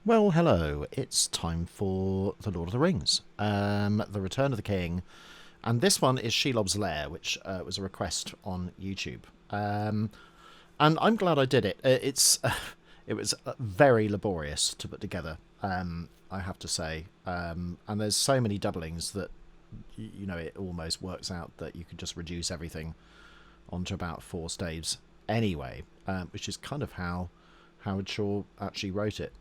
Well, hello. It's time for The Lord of the Rings, The Return of the King, and this one is Shelob's Lair, which was a request on YouTube. And I'm glad I did it. It was very laborious to put together, I have to say. And there's so many doublings that it almost works out that you could just reduce everything onto about 4 staves anyway, which is kind of how Howard Shaw actually wrote it.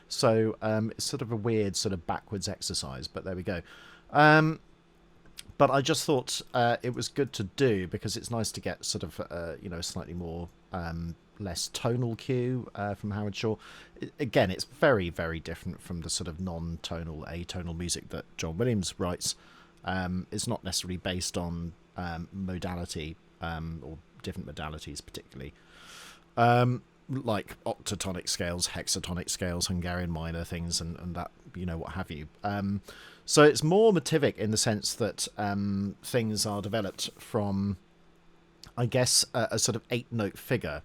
So it's sort of a weird sort of backwards exercise, but there we go. But I just thought it was good to do because it's nice to get sort of a slightly more less tonal cue from Howard Shaw. Again, it's very, very different from the sort of non-tonal, atonal music that John Williams writes. It's not necessarily based on modality or different modalities particularly. Like octatonic scales, hexatonic scales, Hungarian minor things, and that, what have you. So it's more motivic in the sense that things are developed from, I guess, a sort of 8-note figure,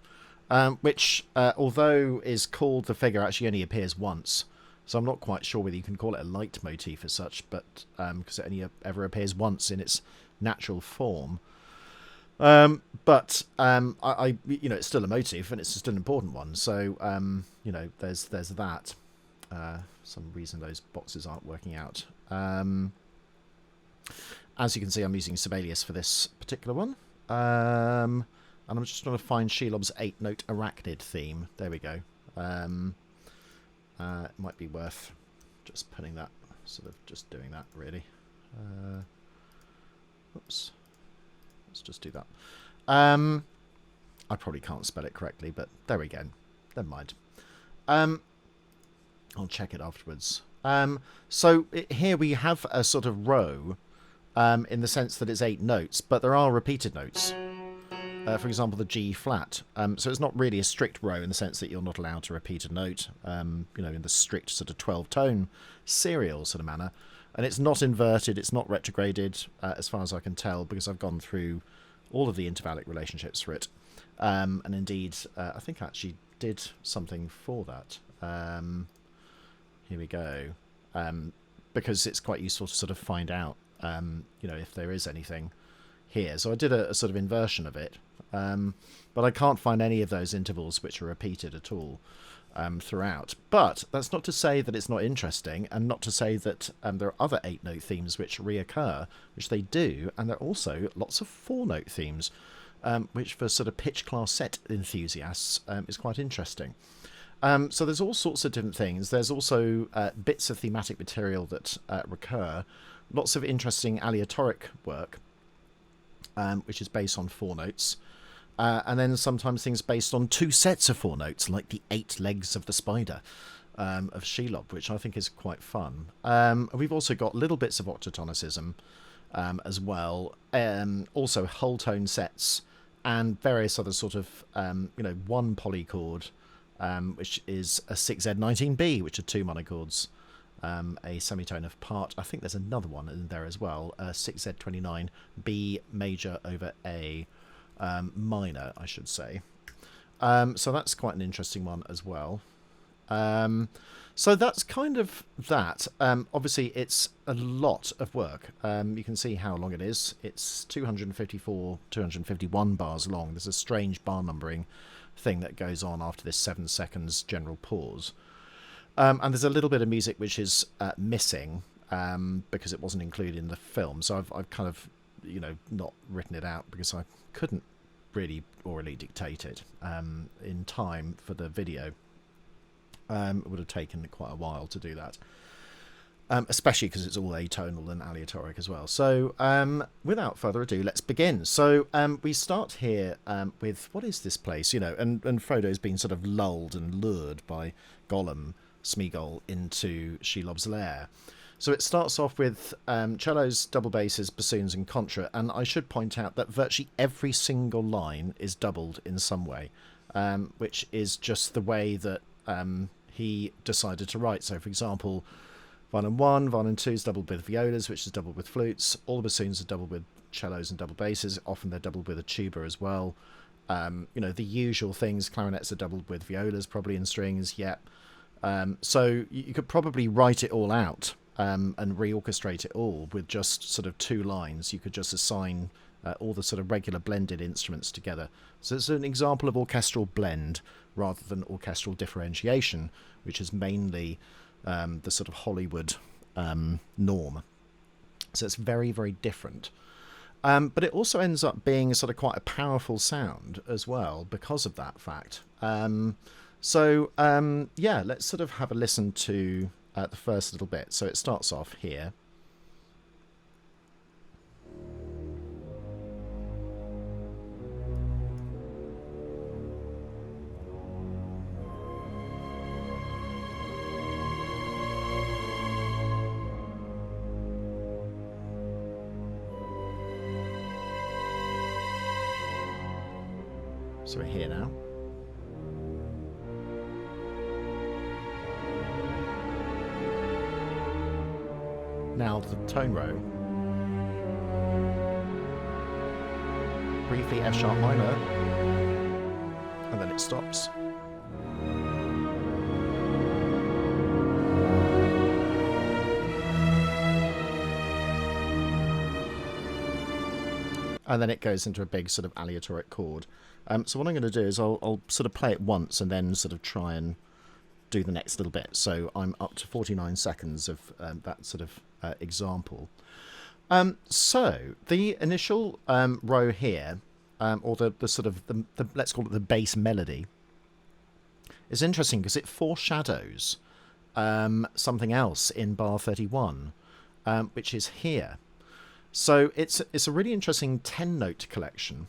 which, although is called the figure, actually only appears once. So I'm not quite sure whether you can call it a leitmotif as such, but because it only ever appears once in its natural form. But it's still a motif, and it's still an important one. So there's that. Some reason those boxes aren't working out. As you can see, I'm using Sibelius for this particular one, and I'm just trying to find Shelob's 8-note arachnid theme. There we go. It might be worth just putting that, sort of just doing that really. Whoops. Let's just do that. I probably can't spell it correctly, but there we go. Never mind. I'll check it afterwards. So here we have a sort of row in the sense that it's 8 notes, but there are repeated notes. For example, the G flat. So it's not really a strict row in the sense that you're not allowed to repeat a note, in the strict sort of 12-tone serial sort of manner. And it's not inverted, it's not retrograded, as far as I can tell, because I've gone through all of the intervallic relationships for it. And indeed, I think I actually did something for that. Here we go. Because it's quite useful to sort of find out, if there is anything here. So I did a sort of inversion of it. But I can't find any of those intervals which are repeated at all. Throughout, but that's not to say that it's not interesting, and not to say that there are other 8-note themes which reoccur, which they do, and there are also lots of 4-note themes, which for sort of pitch class set enthusiasts is quite interesting. So there's all sorts of different things. There's also bits of thematic material that recur, lots of interesting aleatoric work, which is based on 4 notes. And then sometimes things based on 2 sets of 4 notes, like the 8 legs of the spider of Shelob, which I think is quite fun. We've also got little bits of octatonicism as well, also whole tone sets, and various other sort of, one polychord, which is a 6Z19B, which are 2 monochords, a semitone of part. I think there's another one in there as well, 6Z29, B major over A. Minor, I should say. So that's quite an interesting one as well. So that's kind of that. Obviously, it's a lot of work. You can see how long it is. It's 251 bars long. There's a strange bar numbering thing that goes on after this 7 seconds general pause. And there's a little bit of music which is missing because it wasn't included in the film. So I've kind of not written it out because I couldn't really orally dictate it in time for the video. It would have taken quite a while to do that, especially because it's all atonal and aleatoric as well. So without further ado, let's begin. So we start here with, what is this place? And Frodo's been sort of lulled and lured by Gollum, Smeagol, into Shelob's lair. So it starts off with cellos, double basses, bassoons and contra, and I should point out that virtually every single line is doubled in some way, which is just the way that he decided to write. So, for example, violin 1, violin 2 is doubled with violas, which is doubled with flutes. All the bassoons are doubled with cellos and double basses. Often they're doubled with a tuba as well. You know, the usual things. Clarinets are doubled with violas, probably in strings. Yeah. So you could probably write it all out and reorchestrate it all with just sort of 2 lines. You could just assign all the sort of regular blended instruments together. So it's an example of orchestral blend rather than orchestral differentiation, which is mainly the sort of Hollywood norm. So it's very, very different. But it also ends up being sort of quite a powerful sound as well because of that fact. So yeah, let's sort of have a listen to the first little bit. So it starts off here. So we're here now. Now the tone row. Briefly F sharp minor, and then it stops. And then it goes into a big sort of aleatoric chord. So what I'm going to do is I'll sort of play it once and then sort of try and do the next little bit. So I'm up to 49 seconds of that sort of example. So the initial row here, or the sort of the let's call it the bass melody, is interesting because it foreshadows something else in bar 31, which is here. So it's a really interesting 10-note collection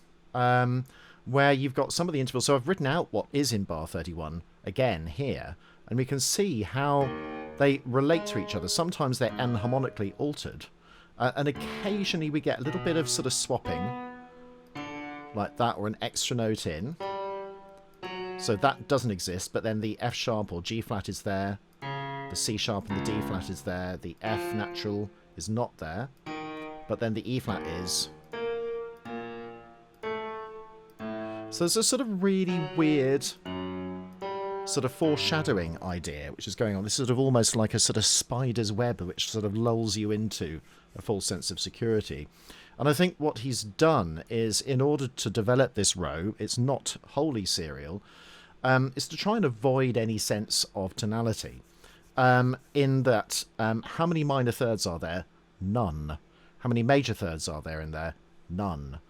where you've got some of the intervals. So I've written out what is in bar 31 again here, and we can see how they relate to each other. Sometimes they're enharmonically altered, and occasionally we get a little bit of sort of swapping like that, or an extra note in. So that doesn't exist, but then the F sharp or G flat is there, the C sharp and the D flat is there, the F natural is not there, but then the E flat is. So there's a sort of really weird sort of foreshadowing idea which is going on. This is sort of almost like a sort of spider's web which sort of lulls you into a false sense of security. And I think what he's done is, in order to develop this row, it's not wholly serial, is to try and avoid any sense of tonality. In that, how many minor thirds are there? None. How many major thirds are there in there? None.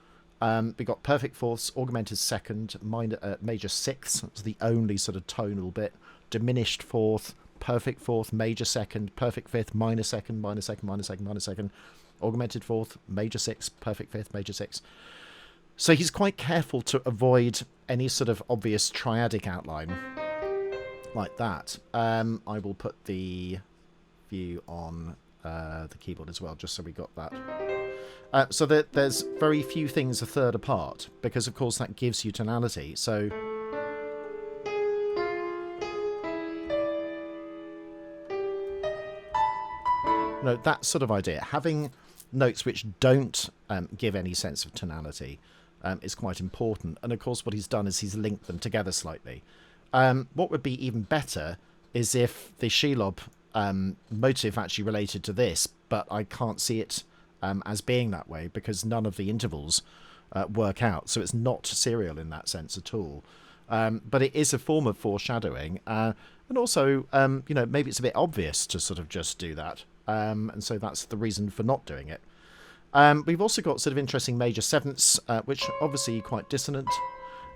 We've got perfect fourths, augmented second, major sixths, that's the only sort of tonal bit, diminished fourth, perfect fourth, major second, perfect fifth, minor second, minor second, minor second, minor second, augmented fourth, major sixth, perfect fifth, major sixth. So he's quite careful to avoid any sort of obvious triadic outline like that. I will put the view on the keyboard as well, just so we got that. So there's very few things a third apart, because of course that gives you tonality. So no, that sort of idea, having notes which don't give any sense of tonality is quite important. And of course what he's done is he's linked them together slightly. What would be even better is if the Shelob motif actually related to this, but I can't see it as being that way because none of the intervals work out, so it's not serial in that sense at all. But it is a form of foreshadowing, and also, you know, maybe it's a bit obvious to sort of just do that, and so that's the reason for not doing it. We've also got sort of interesting major sevenths, which are obviously quite dissonant,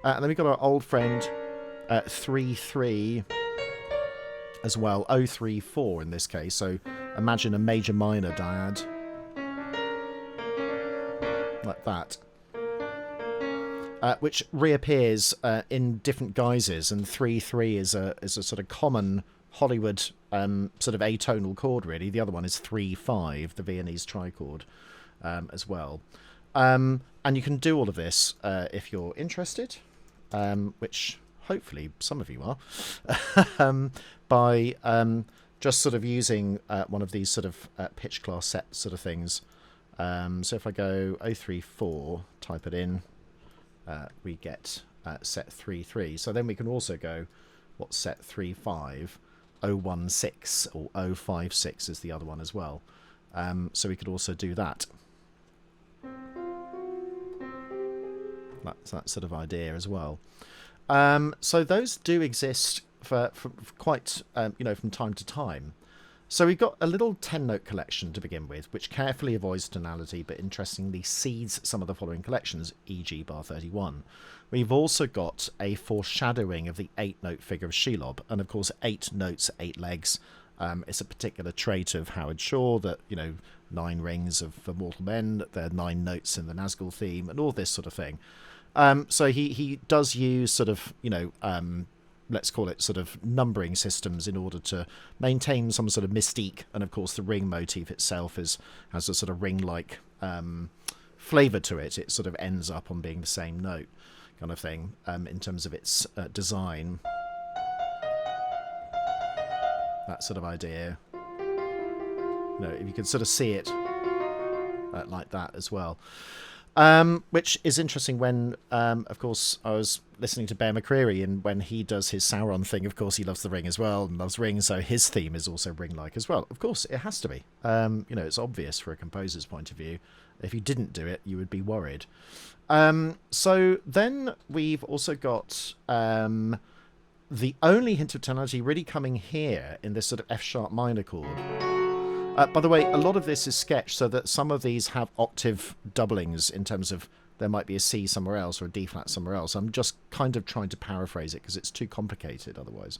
and then we've got our old friend 3-3 as well, 0-3-4 in this case. So imagine a major minor dyad like that, which reappears in different guises, and 3-3 is a sort of common Hollywood sort of atonal chord really. The other one is 3-5, the Viennese trichord as well. And you can do all of this if you're interested, which hopefully some of you are, by just sort of using one of these sort of pitch class set sort of things. So if I go 0-3-4, type it in, we get set 3-3. So then we can also go, what's set 3-5, 0-1-6, or 0-5-6 is the other one as well. So we could also do that. That's that sort of idea as well. So those do exist for quite, from time to time. So we've got a little 10-note collection to begin with, which carefully avoids tonality, but interestingly seeds some of the following collections, e.g. bar 31. We've also got a foreshadowing of the 8-note figure of Shelob, and of course 8 notes, 8 legs. It's a particular trait of Howard Shaw that, 9 rings for mortal men, there are 9 notes in the Nazgul theme, and all this sort of thing. So he does use sort of, let's call it sort of numbering systems in order to maintain some sort of mystique. And of course the ring motif itself has a sort of ring-like flavour to it. It sort of ends up on being the same note kind of thing in terms of its design. That sort of idea. If you can sort of see it like that as well. Which is interesting when, of course, I was listening to Bear McCreary, and when he does his Sauron thing, of course, he loves the ring as well, and loves rings, so his theme is also ring-like as well. Of course, it has to be. It's obvious for a composer's point of view. If you didn't do it, you would be worried. So then we've also got the only hint of tonality really coming here in this sort of F-sharp minor chord. By the way, a lot of this is sketched so that some of these have octave doublings in terms of there might be a C somewhere else or a D flat somewhere else. I'm just kind of trying to paraphrase it because it's too complicated otherwise.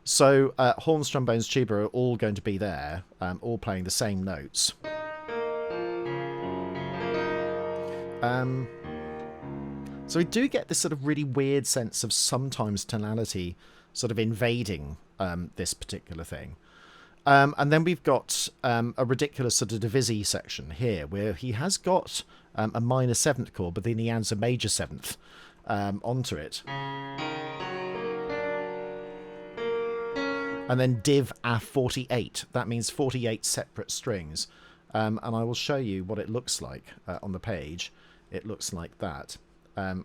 So horns, trombones, tuba are all going to be there, all playing the same notes. So we do get this sort of really weird sense of sometimes tonality sort of invading this particular thing. And then we've got a ridiculous sort of divisi section here where he has got a minor 7th chord, but then he adds a major 7th onto it. And then div a 48. That means 48 separate strings. And I will show you what it looks like on the page. It looks like that,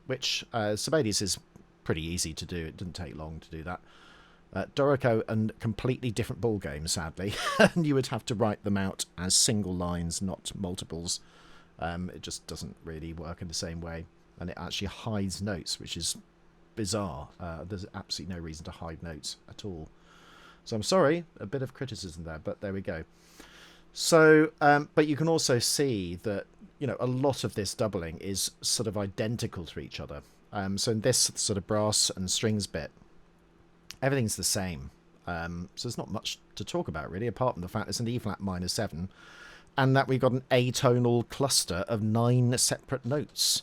which Sibelius is pretty easy to do. It didn't take long to do that. Dorico and completely different ball games, sadly. And you would have to write them out as single lines, not multiples. It just doesn't really work in the same way. And it actually hides notes, which is bizarre. There's absolutely no reason to hide notes at all. So I'm sorry, a bit of criticism there, but there we go. So, but you can also see that, a lot of this doubling is sort of identical to each other. So in this sort of brass and strings bit, everything's the same. So there's not much to talk about, really, apart from the fact it's an E-flat minor 7, and that we've got an atonal cluster of 9 separate notes,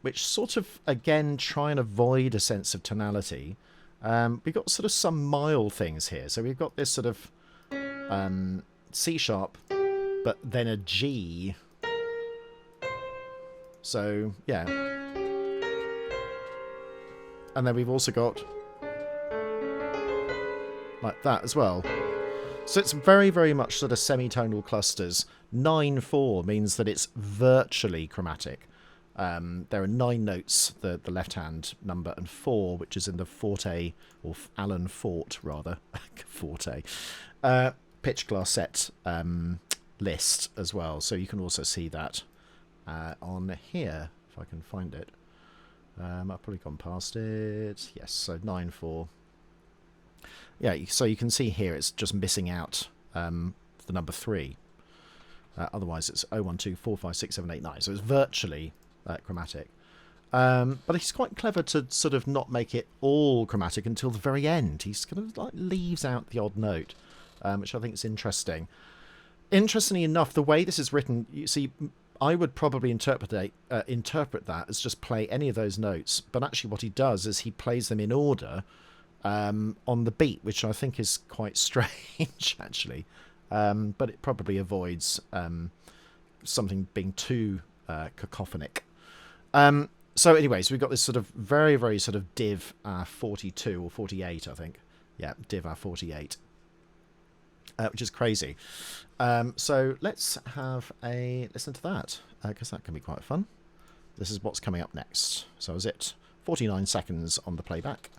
which sort of, again, try and avoid a sense of tonality. We've got sort of some mild things here. So we've got this sort of C-sharp, but then a G. So, yeah. And then we've also got like that as well. So it's very, very much sort of semitonal clusters. 9-4 means that it's virtually chromatic. There are 9 notes, the left-hand number, and 4, which is in the forte, or Alan Fort, rather, forte, pitch glassette list as well. So you can also see that on here, if I can find it. I've probably gone past it. Yes, so 9-4. Yeah, so you can see here it's just missing out the number 3. Otherwise it's 0, 1, 2, 4, 5, 6, 7, 8, 9. So it's virtually chromatic. But he's quite clever to sort of not make it all chromatic until the very end. He's kind of like leaves out the odd note, which I think is interesting. Interestingly enough, the way this is written, you see, I would probably interpret that as just play any of those notes. But actually what he does is he plays them in order on the beat, which I think is quite strange, actually. But it probably avoids something being too cacophonic. So anyways, we've got this sort of very, very sort of div 42 or 48, I think. Yeah, div 48, which is crazy. So let's have a listen to that, because that can be quite fun. this is what's coming up next. So is it 49 seconds on the playback.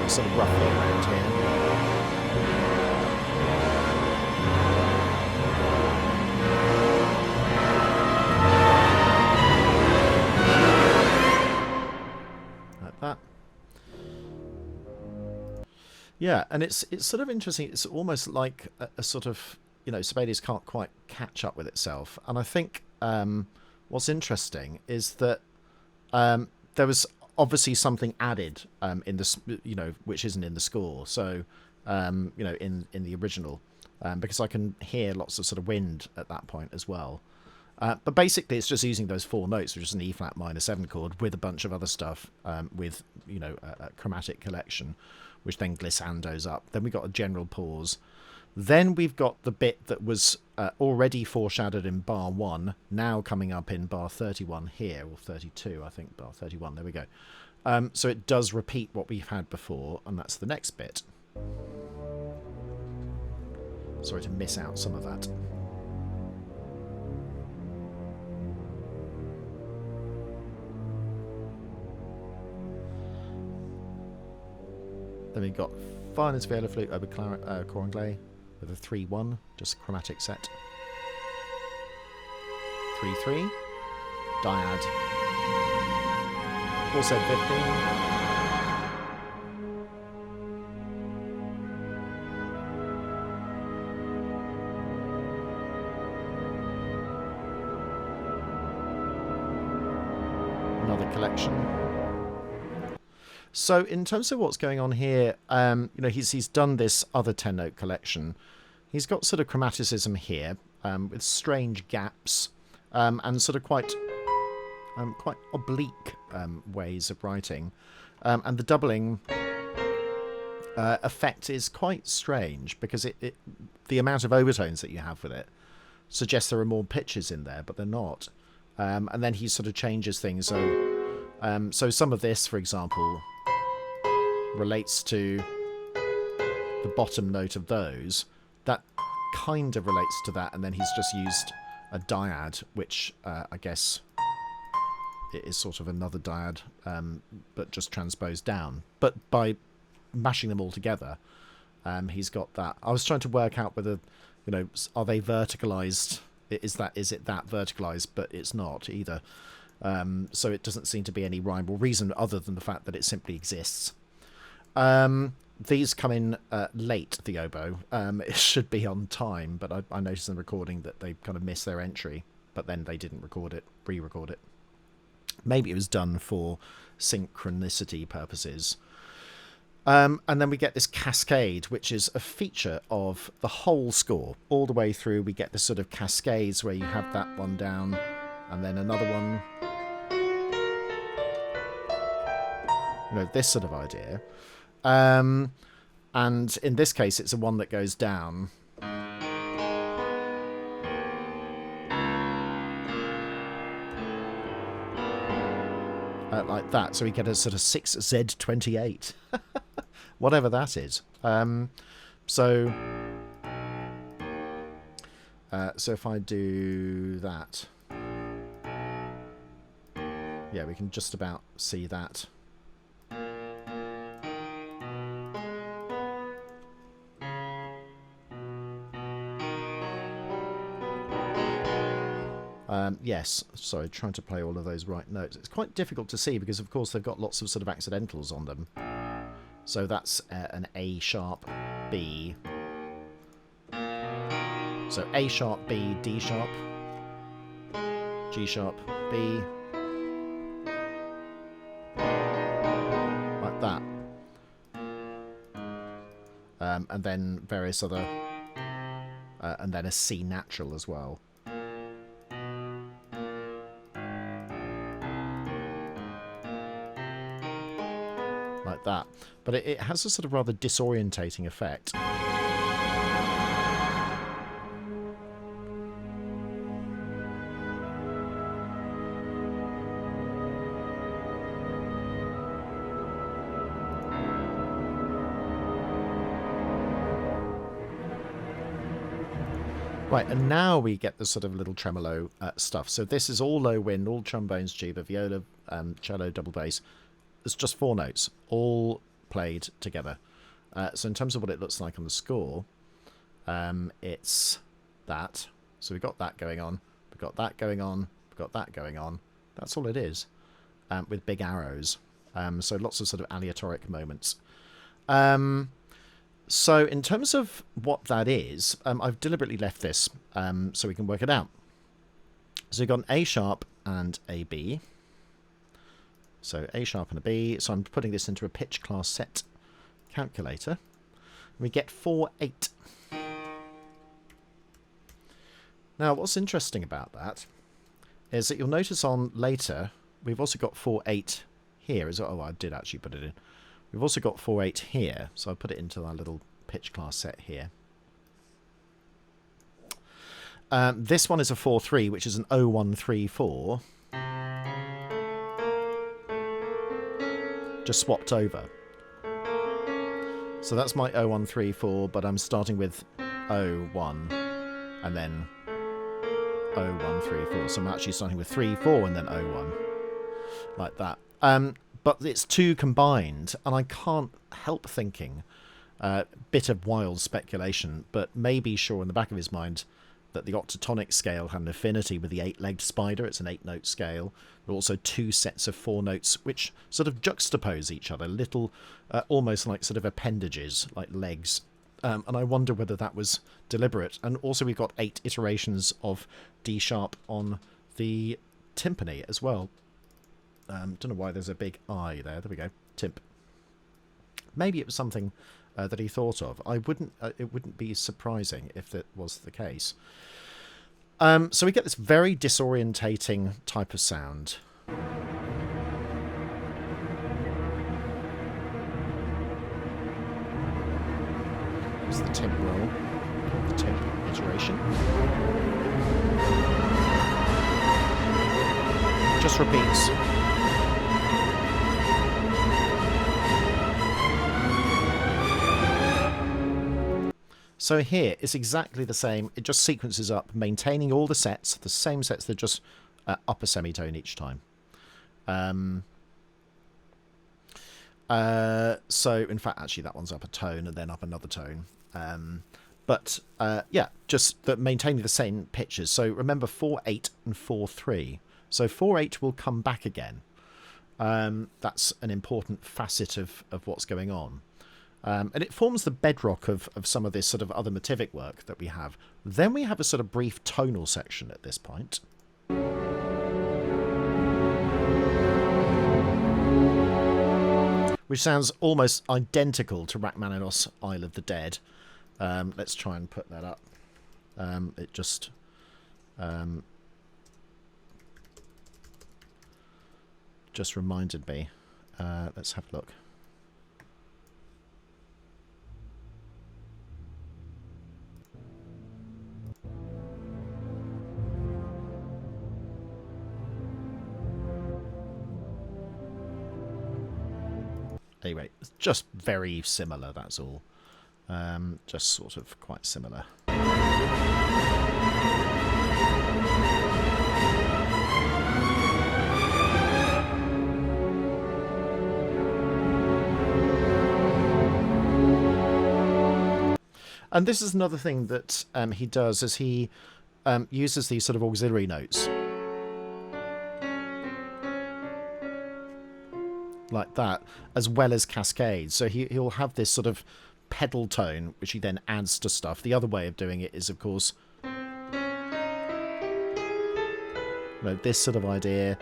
Sort of roughly around here. Like that. Yeah, and it's sort of interesting. It's almost like a sort of, you know, Sibelius can't quite catch up with itself. And I think what's interesting is that there was obviously something added in this, you know, which isn't in the score. So, you know, in the original, because I can hear lots of sort of wind at that point as well. But basically, it's just using those 4 notes, which is an E flat minor 7 chord with a bunch of other stuff, with, you know, a chromatic collection, which then glissandos up. Then we got a general pause. Then we've got the bit that was already foreshadowed in bar 1, now coming up in bar 31 here, or 32, I think, bar 31, there we go. So it does repeat what we've had before, and that's the next bit. Sorry to miss out some of that. Then we've got Finest Viola Flute over Coranglais with a 3-1, just a chromatic set. 3-3, dyad, also 15. Another collection. So in terms of what's going on here, you know, he's done this other 10-note collection. He's got sort of chromaticism here, with strange gaps, and sort of quite oblique ways of writing, and the doubling effect is quite strange because the amount of overtones that you have with it suggests there are more pitches in there, but they're not. And then he sort of changes things. So some of this, for example, relates to the bottom note of those. That kind of relates to that, and then he's just used a dyad, which I guess it is sort of another dyad, but just transposed down. But by mashing them all together, he's got that. I was trying to work out whether, you know, are they verticalised? Is it that verticalised? But it's not either. So it doesn't seem to be any rhyme or reason other than the fact that it simply exists. These come in late, the oboe. It should be on time, but I noticed in the recording that they kind of missed their entry, but then they didn't re-record it. Maybe it was done for synchronicity purposes. And then we get this cascade, which is a feature of the whole score. All the way through, we get this sort of cascades where you have that one down, and then another one. You know, this sort of idea. And in this case, it's a one that goes down. Like that. So we get a sort of 6Z28. Whatever that is. So if I do that, yeah, we can just about see that. Yes, sorry, trying to play all of those right notes. It's quite difficult to see because, of course, they've got lots of sort of accidentals on them. So that's an A sharp, B. So A sharp, B, D sharp, G sharp, B. Like that. And then various other... and then a C natural as well. like that. But it has a sort of rather disorientating effect. Right, and now we get the sort of little tremolo stuff. So this is all low wind, all trombones, tuba, viola, cello, double bass. It's just 4 notes, all played together. So in terms of what it looks like on the score, it's that. So we've got that going on, we've got that going on, we've got that going on. That's all it is, with big arrows. So lots of sort of aleatoric moments. So in terms of what that is, I've deliberately left this so we can work it out. So you've got an A sharp and a B. So A sharp and a B. So I'm putting this into a pitch class set calculator. And we get 4/8. Now what's interesting about that is that you'll notice on later we've also got 4/8 here. Oh, I did actually put it in. We've also got 4/8 here, so I'll put it into our little pitch class set here. This one is a 4/3, which is an 0-1-3-4. Just swapped over. So that's my 0-1-3-4, but I'm starting with 0-1 and then 0-1-3-4. So I'm actually starting with 3-4 and then 0-1, like that. But it's 2 combined, and I can't help thinking, bit of wild speculation, but maybe Shaw in the back of his mind that the octatonic scale had an affinity with the 8-legged spider. It's an 8-note scale. There are also 2 sets of 4 notes which sort of juxtapose each other, little, almost like sort of appendages, like legs. And I wonder whether that was deliberate. And also we've got 8 iterations of D sharp on the timpani as well. Don't know why there's a big I there. There we go. Timp. Maybe it was something that he thought of. It wouldn't be surprising if that was the case. So we get this very disorientating type of sound. Here's the timp roll, the timp iteration. Just repeats. So here it's exactly the same. It just sequences up, maintaining all the sets, the same sets. They're just up a semitone each time. So in fact, actually, that one's up a tone and then up another tone. Yeah, just maintaining the same pitches. So remember 4/8 and 4/3. So 4/8 will come back again. That's an important facet of what's going on. And it forms the bedrock of some of this sort of other motivic work that we have. Then we have a sort of brief tonal section at this point. Which sounds almost identical to Rachmaninoff's Isle of the Dead. Let's try and put that up. It just... just reminded me. Let's have a look. Anyway, it's just very similar, that's all. Just sort of quite similar. And this is another thing that he does, is he uses these sort of auxiliary notes. Like that, as well as cascades. So he'll have this sort of pedal tone, which he then adds to stuff. The other way of doing it is, of course, this sort of idea,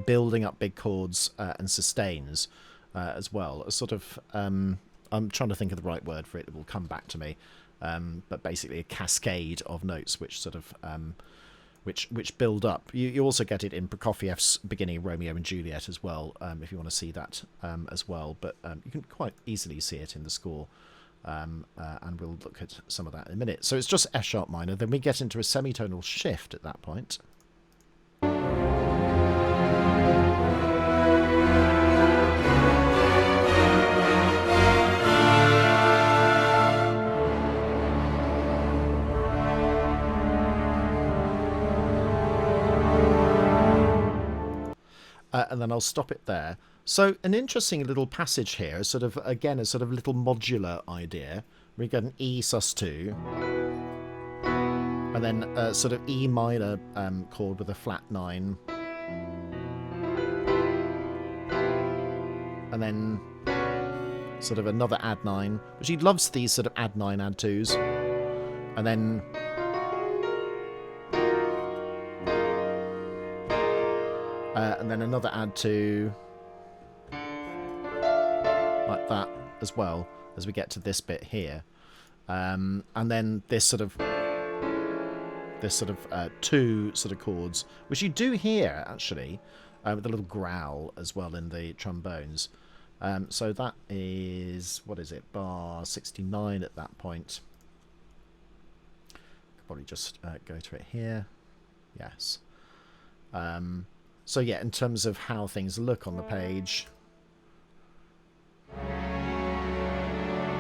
building up big chords and sustains as well. A sort of, I'm trying to think of the right word for it. It will come back to me. But basically a cascade of notes, which sort of which build up. You also get it in Prokofiev's beginning of Romeo and Juliet as well, if you want to see that as well. But you can quite easily see it in the score, and we'll look at some of that in a minute. So it's just F sharp minor. Then we get into a semitonal shift at that point. And then I'll stop it there. So an interesting little passage here, sort of, again, a sort of little modular idea. We get an E sus2, and then a sort of E minor chord with a flat 9. And then sort of another add 9, which he loves these sort of add 9, add 2s. And then... and then another add 2, like that as well, as we get to this bit here, and then this sort of 2 sort of chords, which you do hear actually, with a little growl as well in the trombones. So that is, what is it, bar 69 at that point. Could probably just go to it here. Yes. So yeah, in terms of how things look on the page,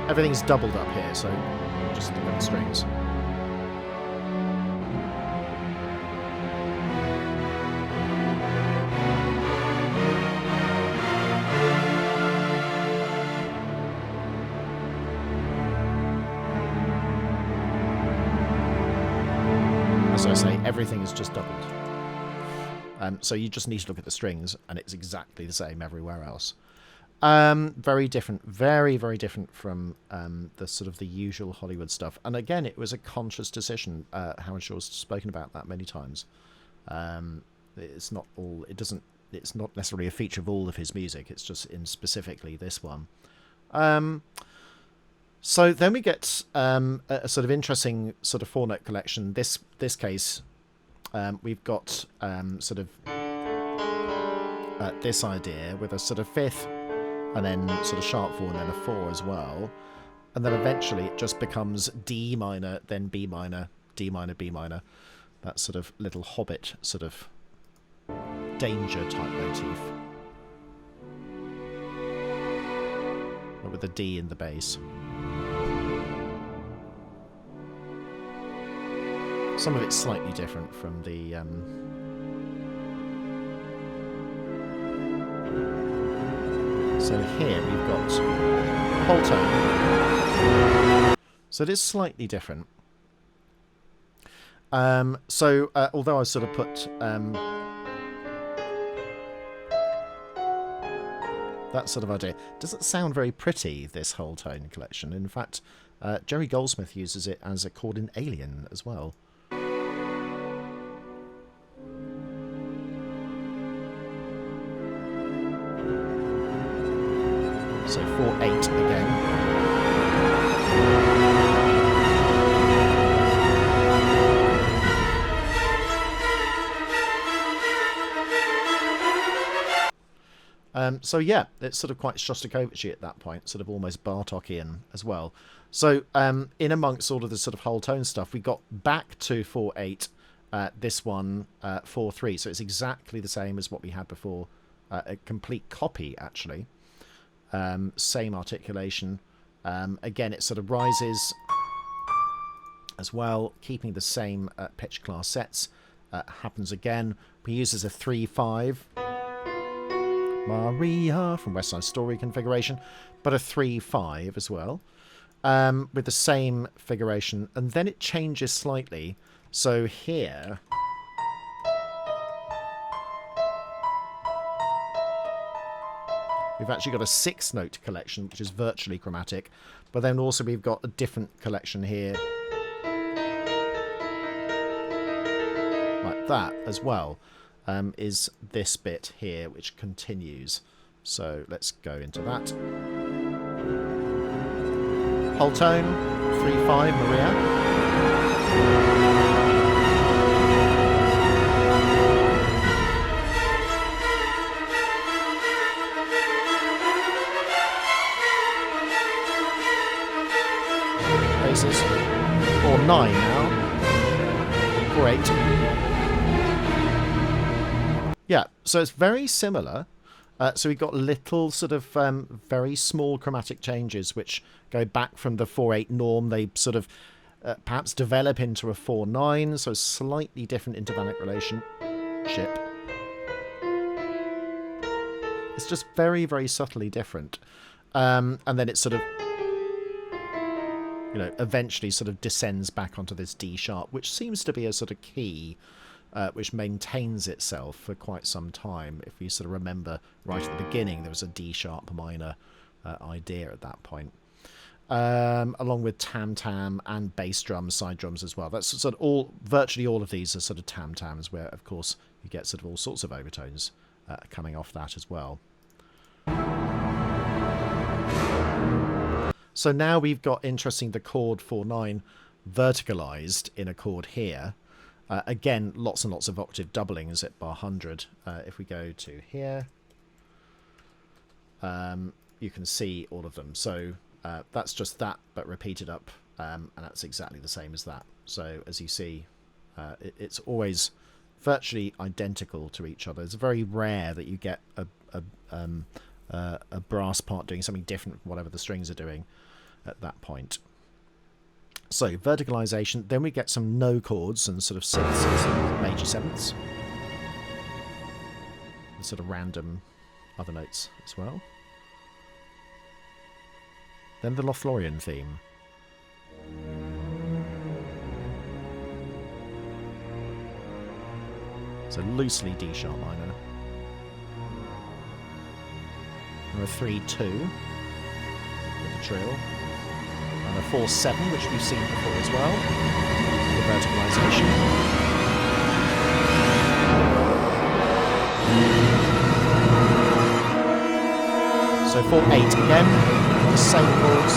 everything's doubled up here, so just look at the strings. As I say, everything is just doubled. So you just need to look at the strings, and it's exactly the same everywhere else. Very different, very, very different from the sort of the usual Hollywood stuff. And again, it was a conscious decision. Howard Shore's spoken about that many times. It's not all. It's not necessarily a feature of all of his music. It's just in specifically this one. So then we get a sort of interesting sort of 4-note collection. This case. We've got sort of this idea with a sort of 5th, and then sort of sharp 4, and then a 4 as well. And then eventually it just becomes D minor, then B minor, D minor, B minor. That sort of little Hobbit sort of danger type motif. But with a D in the bass. Some of it's slightly different from the... So here we've got whole tone. So it is slightly different. So although I sort of put that sort of idea, it doesn't sound very pretty, this whole tone collection. In fact, Jerry Goldsmith uses it as a chord in Alien as well. So 4/8 again. So yeah, it's sort of quite Shostakovich at that point, sort of almost Bartokian as well. So in amongst all of the sort of whole tone stuff, we got back to 4/8, this one 4/3. So it's exactly the same as what we had before, a complete copy actually. Same articulation. Again, it sort of rises as well, keeping the same pitch class sets. Happens again. We use as a 3/5. Maria from West Side Story configuration, but a 3/5 as well, with the same figuration, and then it changes slightly. So here we've actually got a 6-note collection, which is virtually chromatic, but then also we've got a different collection here, like that as well. Is this bit here, which continues. So let's go into that. Whole tone, 3/5, Maria. Yeah, so it's very similar. So we've got little sort of very small chromatic changes which go back from the 4/8 norm. They sort of perhaps develop into a 4/9, so slightly different intervallic relationship. It's just very, very subtly different. And then it sort of, eventually sort of descends back onto this D sharp, which seems to be a sort of key which maintains itself for quite some time. If you sort of remember right at the beginning, there was a D sharp minor idea at that point. Along with tam-tam and bass drums, side drums as well. That's sort of virtually all of these are sort of tam-tams, where of course you get sort of all sorts of overtones coming off that as well. So now we've got, interesting, the chord 4/9 verticalised in a chord here. Again, lots and lots of octave doublings at bar 100. If we go to here, you can see all of them. So that's just that, but repeated up, and that's exactly the same as that. So as you see, it's always virtually identical to each other. It's very rare that you get a brass part doing something different from whatever the strings are doing at that point. So verticalization, then we get some no chords and sort of sixths and major sevenths, and sort of random other notes as well. Then the Lothlorien theme. So loosely D sharp minor. And a 3/2 with the trill. And a 4/7, which we've seen before as well. The verticalization. So 4/8 again, the same chords.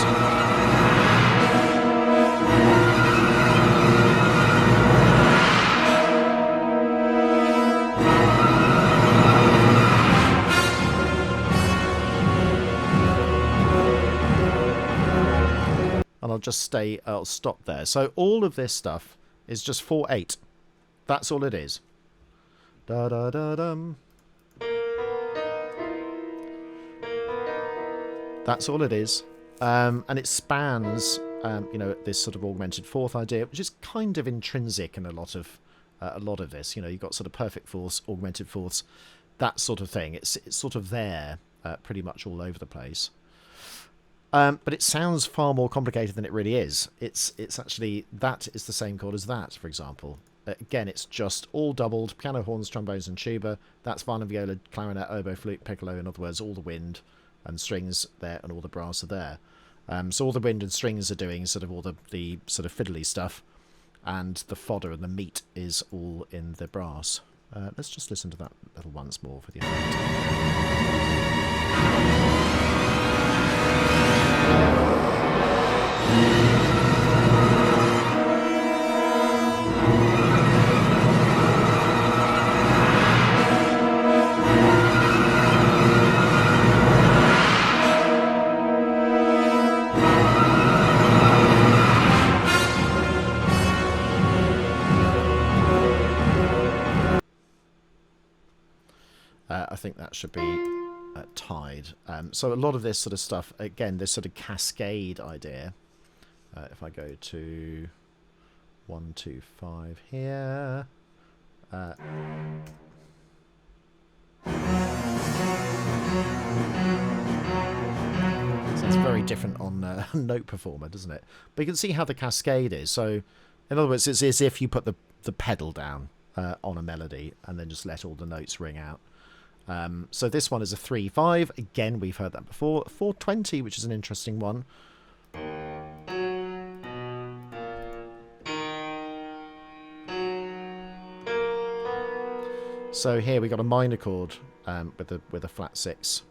And I'll stop there. So all of this stuff is just 4/8. That's all it is. Da da da dum. That's all it is. And it spans, this sort of augmented fourth idea, which is kind of intrinsic in a lot of this. You've got sort of perfect fourths, augmented fourths, that sort of thing. It's sort of there, pretty much all over the place. But it sounds far more complicated than it really is. It's actually, that is the same chord as that, for example. Again, it's just all doubled, piano, horns, trombones and tuba. That's violin, viola, clarinet, oboe, flute, piccolo. In other words, all the wind and strings there and all the brass are there. So all the wind and strings are doing sort of all the sort of fiddly stuff, and the fodder and the meat is all in the brass. Let's just listen to that little once more for the effect. I think that should be tied. So a lot of this sort of stuff, again, this sort of cascade idea. If I go to 1, 2, 5 here. So it's very different on Note Performer, doesn't it? But you can see how the cascade is. So, in other words, it's as if you put the pedal down on a melody and then just let all the notes ring out. So this one is a 3/5. Again, we've heard that before. 4/20, which is an interesting one. So here we got a minor chord with a flat 6.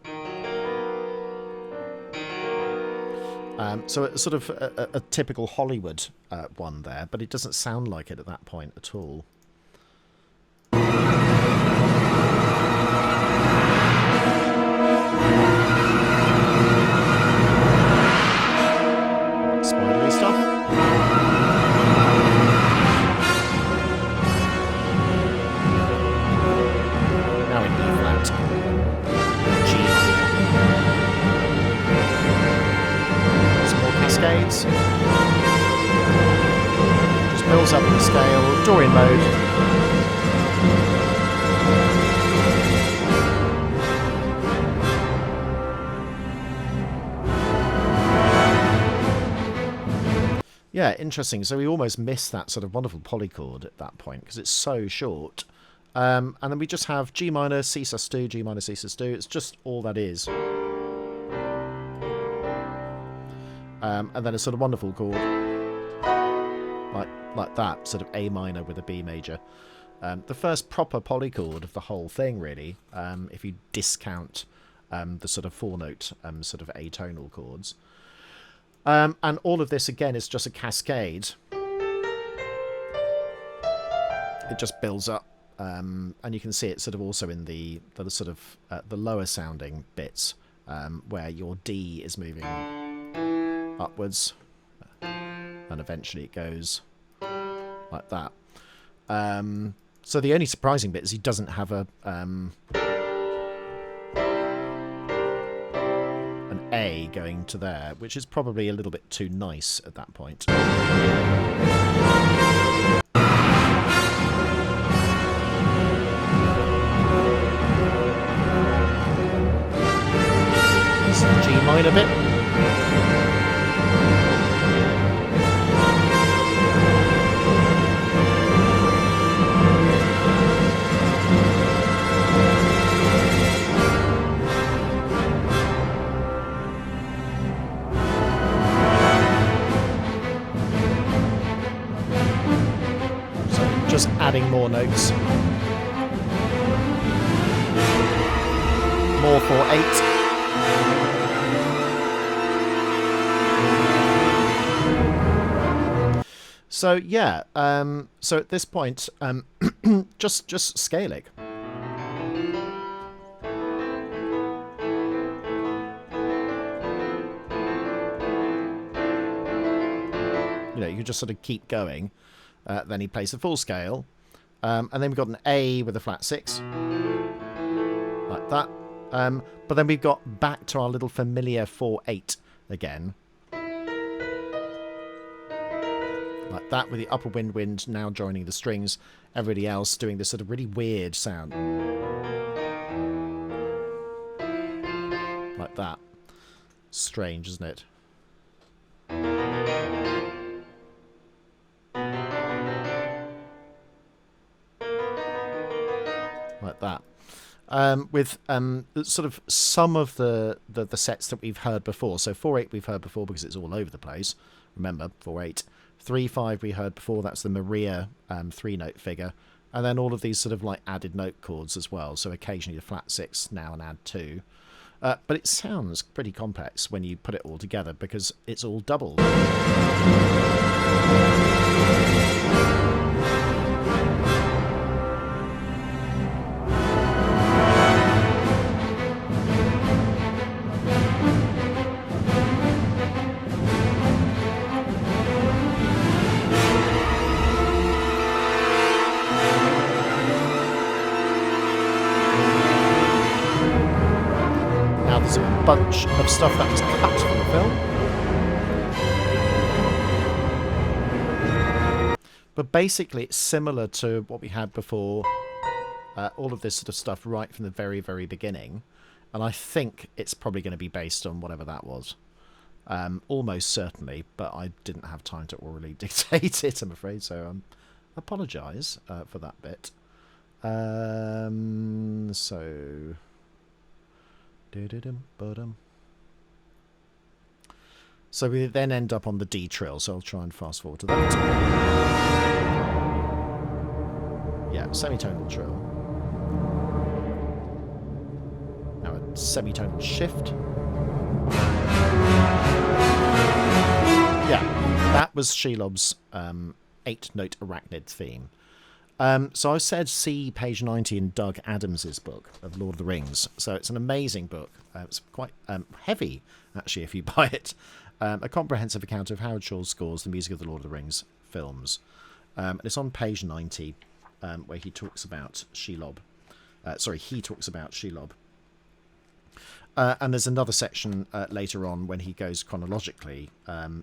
So it's sort of a typical Hollywood one there, but it doesn't sound like it at that point at all. Spidery stuff. bits. Just builds up the scale, Dorian mode. Yeah, interesting. So we almost missed that sort of wonderful polychord at that point because it's so short. And then we just have G minor, C sus2, G minor, C sus2. It's just all that is. And then a sort of wonderful chord like that, sort of A minor with a B major. The first proper polychord of the whole thing, really, if you discount the sort of 4-note sort of atonal chords. And all of this, again, is just a cascade. It just builds up. And you can see it sort of also in the sort of the lower sounding bits where your D is moving upwards. And eventually it goes like that. So the only surprising bit is he doesn't have an A going to there, which is probably a little bit too nice at that point. This is the G minor bit. Just adding more notes. More 4/8. So yeah, so at this point, just scaling. You know, you just sort of keep going. Then he plays the full scale. And then we've got an A with a flat 6. Like that. But then we've got back to our little familiar 4/8 again. Like that, with the upper wind now joining the strings. Everybody else doing this sort of really weird sound. Like that. Strange, isn't it? Like that. With sort of some of the sets that we've heard before. So 4/8 we've heard before because it's all over the place. Remember, 4/8. 3/5 we heard before, that's the Maria 3-note figure. And then all of these sort of like added note chords as well. So occasionally a flat 6, now an add 2. But it sounds pretty complex when you put it all together because it's all doubled. There's a bunch of stuff that was cut from the film. But basically it's similar to what we had before. All of this sort of stuff right from the very, very beginning. And I think it's probably going to be based on whatever that was. Almost certainly, but I didn't have time to orally dictate it, I'm afraid. So I apologise for that bit. So... So we then end up on the D trill, so I'll try and fast forward to that. Yeah, semitonal trill. Now a semitonal shift. Yeah, that was Shelob's 8-note arachnid theme. So I said see page 90 in Doug Adams's book of Lord of the Rings. So it's an amazing book. It's quite heavy, actually, if you buy it. A comprehensive account of Howard Shore's scores, the music of the Lord of the Rings films. And it's on page 90, where he talks about Shelob. He talks about Shelob. And there's another section later on when he goes chronologically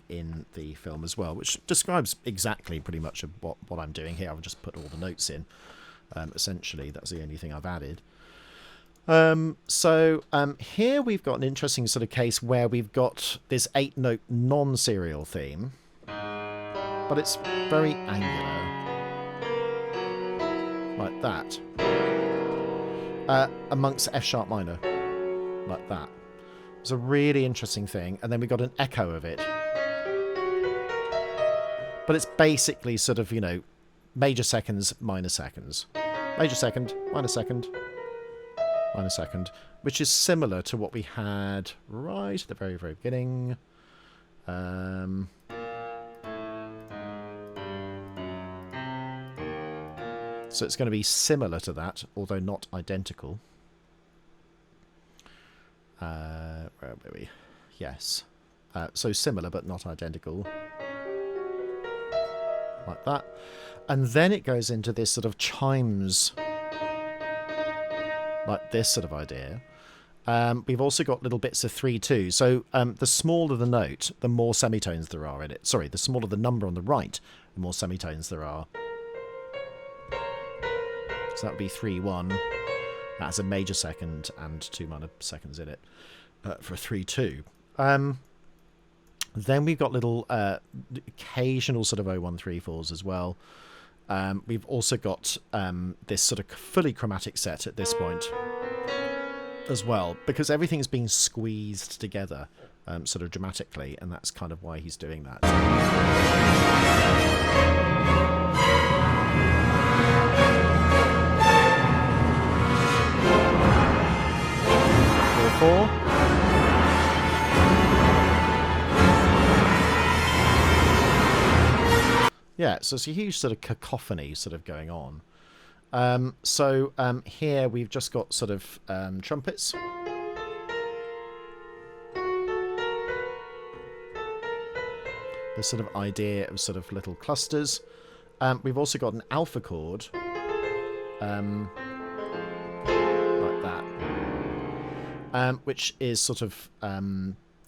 in the film as well, which describes exactly pretty much what I'm doing here. I've just put all the notes in. Essentially, that's the only thing I've added. So here we've got an interesting sort of case where we've got this 8-note non-serial theme, but it's very angular, like that, amongst F sharp minor, like that. It's a really interesting thing, and then we got an echo of it, but it's basically sort of, you know, major seconds, minor seconds, major second, minor second, minor second, which is similar to what we had right at the very, very beginning. So it's going to be similar to that, although not identical. Where are we? Yes. So similar, but not identical. Like that. And then it goes into this sort of chimes, like this sort of idea. We've also got little bits of 3/2. So the smaller the note, the more semitones there are in it. Sorry, the smaller the number on the right, the more semitones there are. So that would be 3/1. That has a major second and 2 minor seconds in it for 3/2. Then we've got little occasional sort of 0134s as well. We've also got this sort of fully chromatic set at this point as well, because everything's being squeezed together sort of dramatically, and that's kind of why he's doing that. 4/4. Yeah, so it's a huge sort of cacophony sort of going on. So here we've just got sort of trumpets. This sort of idea of sort of little clusters. We've also got an alpha chord. Like that. Which is sort of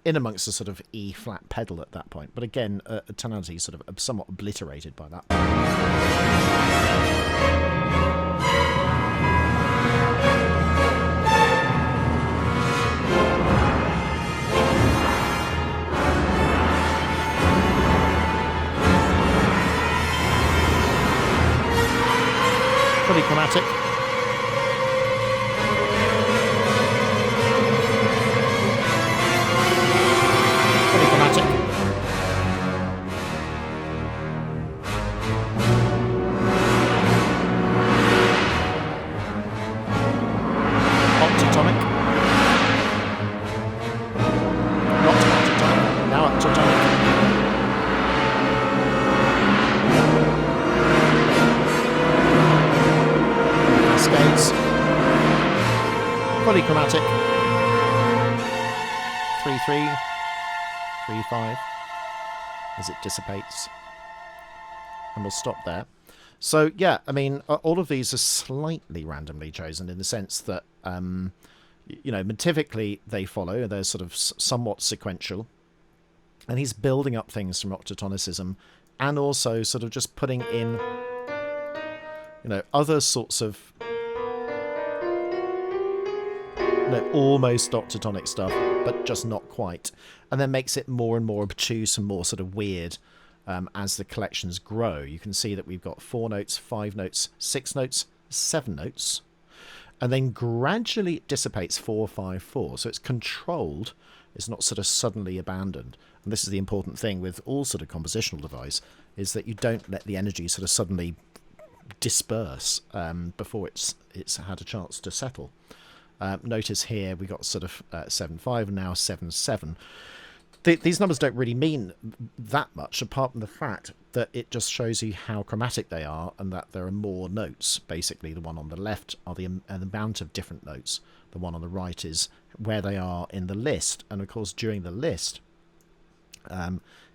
in amongst the sort of E flat pedal at that point, but again, tonality sort of somewhat obliterated by that. Fully chromatic. Octatonic. Not octatonic, now octatonic. Cascades. Fully chromatic. 3/3, 3/5, as it dissipates. And we'll stop there. So, yeah, I mean, all of these are slightly randomly chosen in the sense that, you know, motivically they follow. They're sort of somewhat sequential. And he's building up things from octatonicism and also sort of just putting in, you know, other sorts of, you know, almost octatonic stuff, but just not quite. And then makes it more and more obtuse and more sort of weird. As the collections grow, you can see that we've got 4 notes, 5 notes, 6 notes, 7 notes, and then gradually it dissipates 4/5/4. So it's controlled, it's not sort of suddenly abandoned. And this is the important thing with all sort of compositional device, is that you don't let the energy sort of suddenly disperse before it's had a chance to settle. Notice here we got sort of 7/5 and now 7/7. These numbers don't really mean that much, apart from the fact that it just shows you how chromatic they are and that there are more notes. Basically, the one on the left are the amount of different notes. The one on the right is where they are in the list. And, of course, during the list,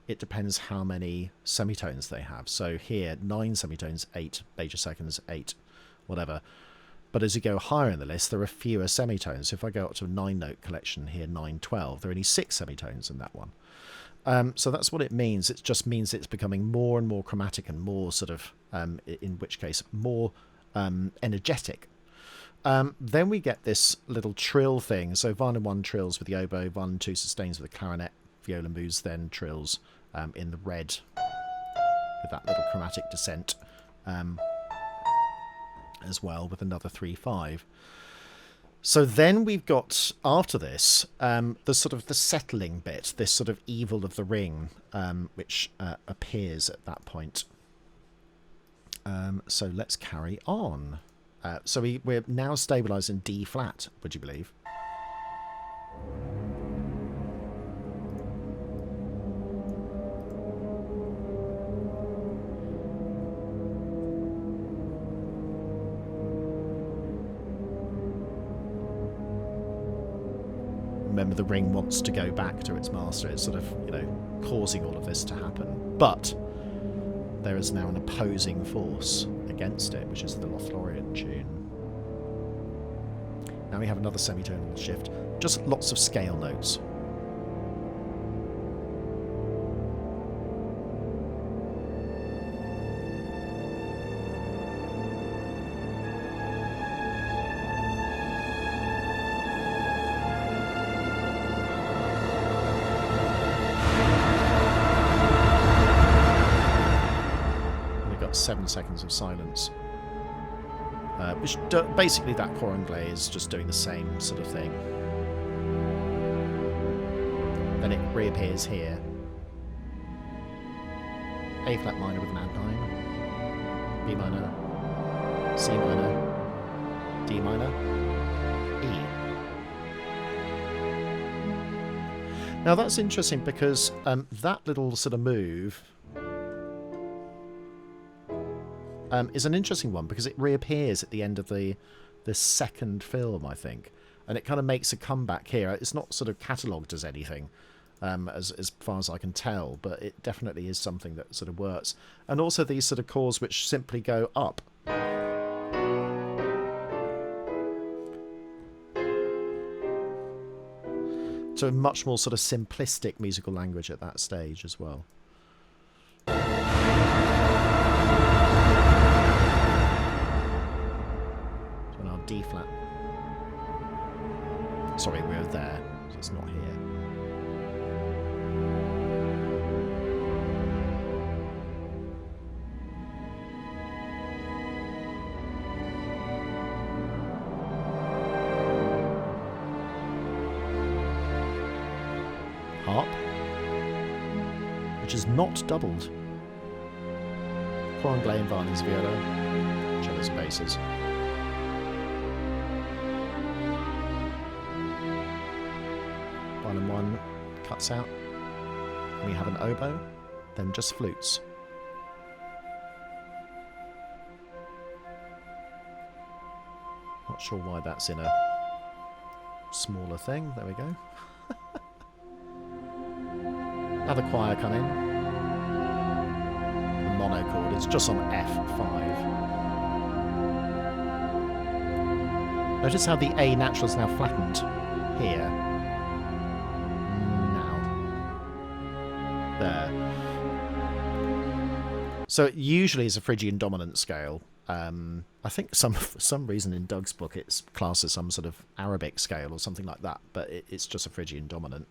it depends how many semitones they have. So here, 9 semitones, 8 major seconds, 8 whatever. But as you go higher in the list, there are fewer semitones. So if I go up to a 9-note collection here, 9-12, there are only 6 semitones in that one. So that's what it means. It just means it's becoming more and more chromatic and more sort of, in which case, more energetic. Then we get this little trill thing. So violin 1 trills with the oboe, violin 2 sustains with the clarinet, viola moves then trills in the red with that little chromatic descent. As well with another 3/5. So then we've got after this the sort of the settling bit, this sort of evil of the ring, which appears at that point. So let's carry on. So we're now stabilised in D flat. Would you believe? Remember, the ring wants to go back to its master. It's sort of, you know, causing all of this to happen. But there is now an opposing force against it, which is the Lothlorien tune. Now we have another semitonal shift. Just lots of scale notes. We've got 7 seconds of silence. Which basically that cor anglais is just doing the same sort of thing. Then it reappears here. A flat minor with an add 9, B minor, C minor, D minor, E. Now that's interesting because that little sort of move is an interesting one because it reappears at the end of the second film, I think, and it kind of makes a comeback here. It's not sort of catalogued as anything, as far as I can tell, but it definitely is something that sort of works. And also these sort of chords which simply go up. So a much more sort of simplistic musical language at that stage as well. D flat. Sorry, we're there, so it's not here. Harp, which is not doubled. Cor anglais and violins, viola, cellos and basses. Violin 1 cuts out. We have an oboe, then just flutes. Not sure why that's in a smaller thing. There we go. Another choir come in. The monochord. It's just on F5. Notice how the A natural is now flattened here. There. So it usually is a Phrygian dominant scale. I think for some reason in Doug's book it's classed as some sort of Arabic scale or something like that, but it's just a Phrygian dominant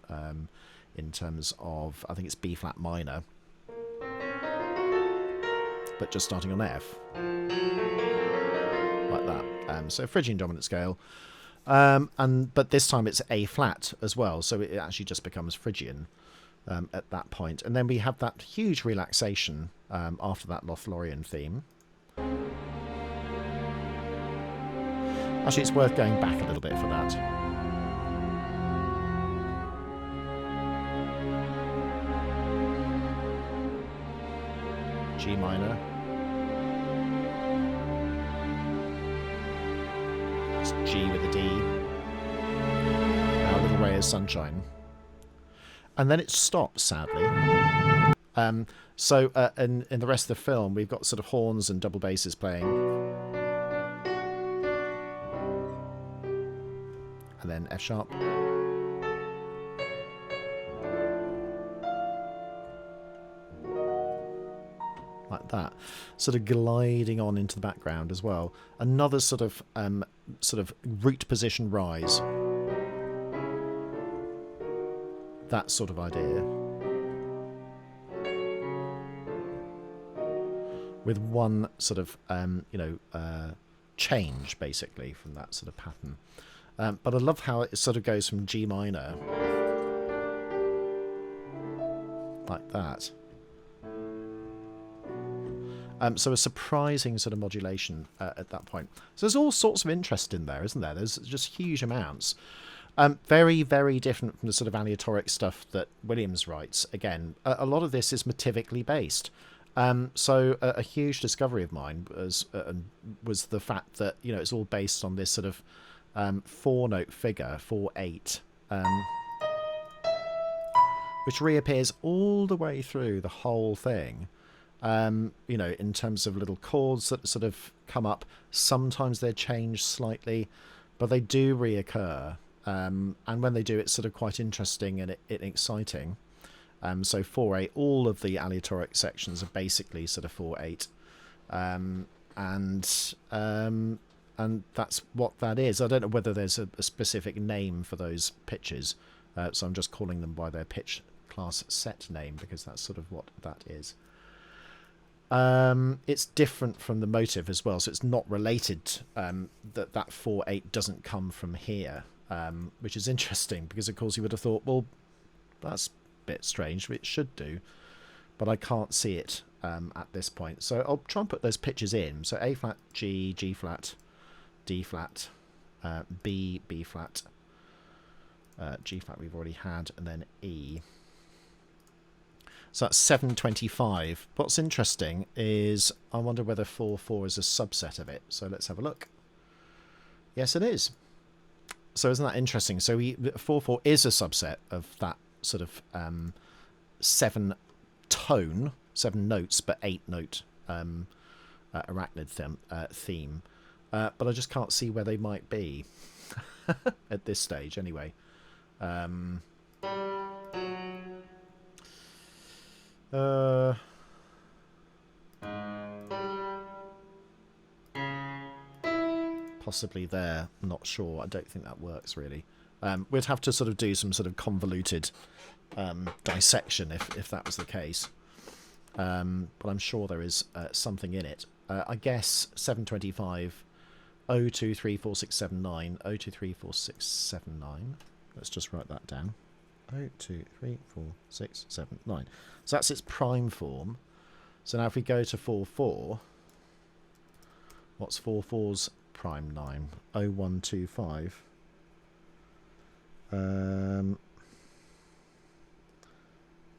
in terms of, I think it's B flat minor, but just starting on F like that. So Phrygian dominant scale, but this time it's A flat as well, so it actually just becomes Phrygian. At that point, and then we have that huge relaxation after that Lothlorien theme. Actually, it's worth going back a little bit for that. G minor. It's G with a D. Now a little ray of sunshine. And then it stops, sadly. So in the rest of the film, we've got sort of horns and double basses playing. and then F sharp. Like that, sort of gliding on into the background as well. Another sort of root position rise. That sort of idea. With one sort of change basically from that sort of pattern. But I love how it sort of goes from G minor like that. So a surprising sort of modulation at that point. So there's all sorts of interest in there, isn't there? There's just huge amounts. Very, very different from the sort of aleatoric stuff that Williams writes. Again, a lot of this is motivically based. So a huge discovery of mine was the fact that, you know, it's all based on this sort of 4-note figure, 4/8, which reappears all the way through the whole thing. You know, in terms of little chords that sort of come up. Sometimes they're changed slightly, but they do reoccur. And when they do, it's sort of quite interesting and exciting. So 4/8, all of the aleatoric sections are basically sort of 4/8. And that's what that is. I don't know whether there's a specific name for those pitches. So I'm just calling them by their pitch class set name, because that's sort of what that is. It's different from the motive as well, so it's not related. That 4/8 doesn't come from here, which is interesting, because of course you would have thought, well, that's a bit strange, but it should do, but I can't see it at this point. So I'll try and put those pitches in. So A flat, G, G flat, D flat, B, B flat, G flat we've already had, and then E. So that's 725. What's interesting is I wonder whether 4/4 is a subset of it. So let's have a look. Yes, it is. So isn't that interesting? So 4/4 is a subset of that sort of 7-tone, 7 notes, but 8-note arachnid theme. But I just can't see where they might be at this stage anyway. Possibly there, I'm not sure. I don't think that works really. We'd have to sort of do some sort of convoluted dissection if that was the case. But I'm sure there is something in it. I guess 725, 0, 2, 3, 4, 6, 7, 9, 0, 2, 3, 4, 6, 7, 9. Let's just write that down. 0, 2, 3, 4, 6, 7, 9. So that's its prime form. So now if we go to 4/4, what's 4/4's prime 9? 0, 1, 2, 5.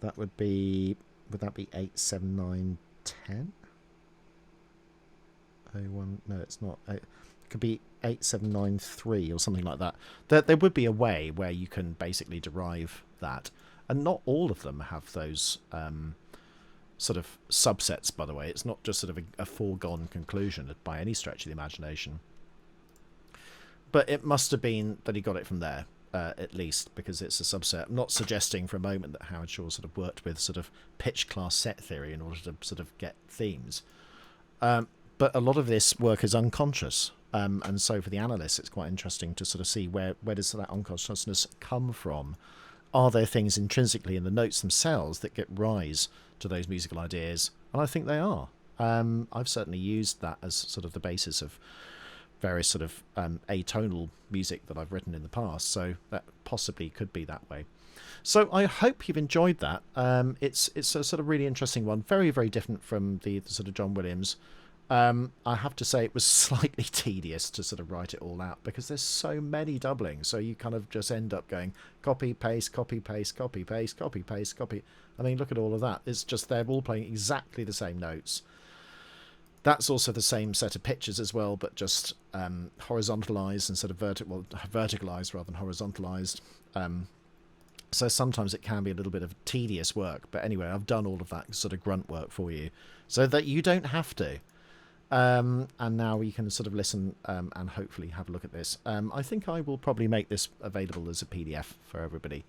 That would be, would that be 8, 7, 9, 10? 0, 1, no, it's not. It could be 8, 7, 9, 3 or something like that. There would be a way where you can basically derive that. And not all of them have those sort of subsets, by the way. It's not just sort of a foregone conclusion by any stretch of the imagination. But it must have been that he got it from there, at least, because it's a subset. I'm not suggesting for a moment that Howard Shaw sort of worked with sort of pitch class set theory in order to sort of get themes. But a lot of this work is unconscious. And so for the analysts, it's quite interesting to sort of see where does that unconsciousness come from. Are there things intrinsically in the notes themselves that get rise to those musical ideas? And I think they are. I've certainly used that as sort of the basis of various sort of atonal music that I've written in the past. So that possibly could be that way. So I hope you've enjoyed that. It's a sort of really interesting one. Very, very different from the sort of John Williams. I have to say it was slightly tedious to sort of write it all out because there's so many doublings. So you kind of just end up going copy, paste, copy, paste, copy, paste, copy, paste, copy. I mean, look at all of that. It's just they're all playing exactly the same notes. That's also the same set of pitches as well, but just horizontalized instead of verticalized rather than horizontalized. So sometimes it can be a little bit of tedious work. But anyway, I've done all of that sort of grunt work for you so that you don't have to. And now we can sort of listen and hopefully have a look at this. I think I will probably make this available as a PDF for everybody.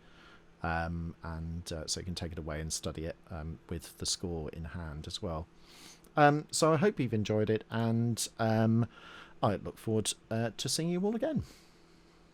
So you can take it away and study it with the score in hand as well. So I hope you've enjoyed it, and I look forward to seeing you all again.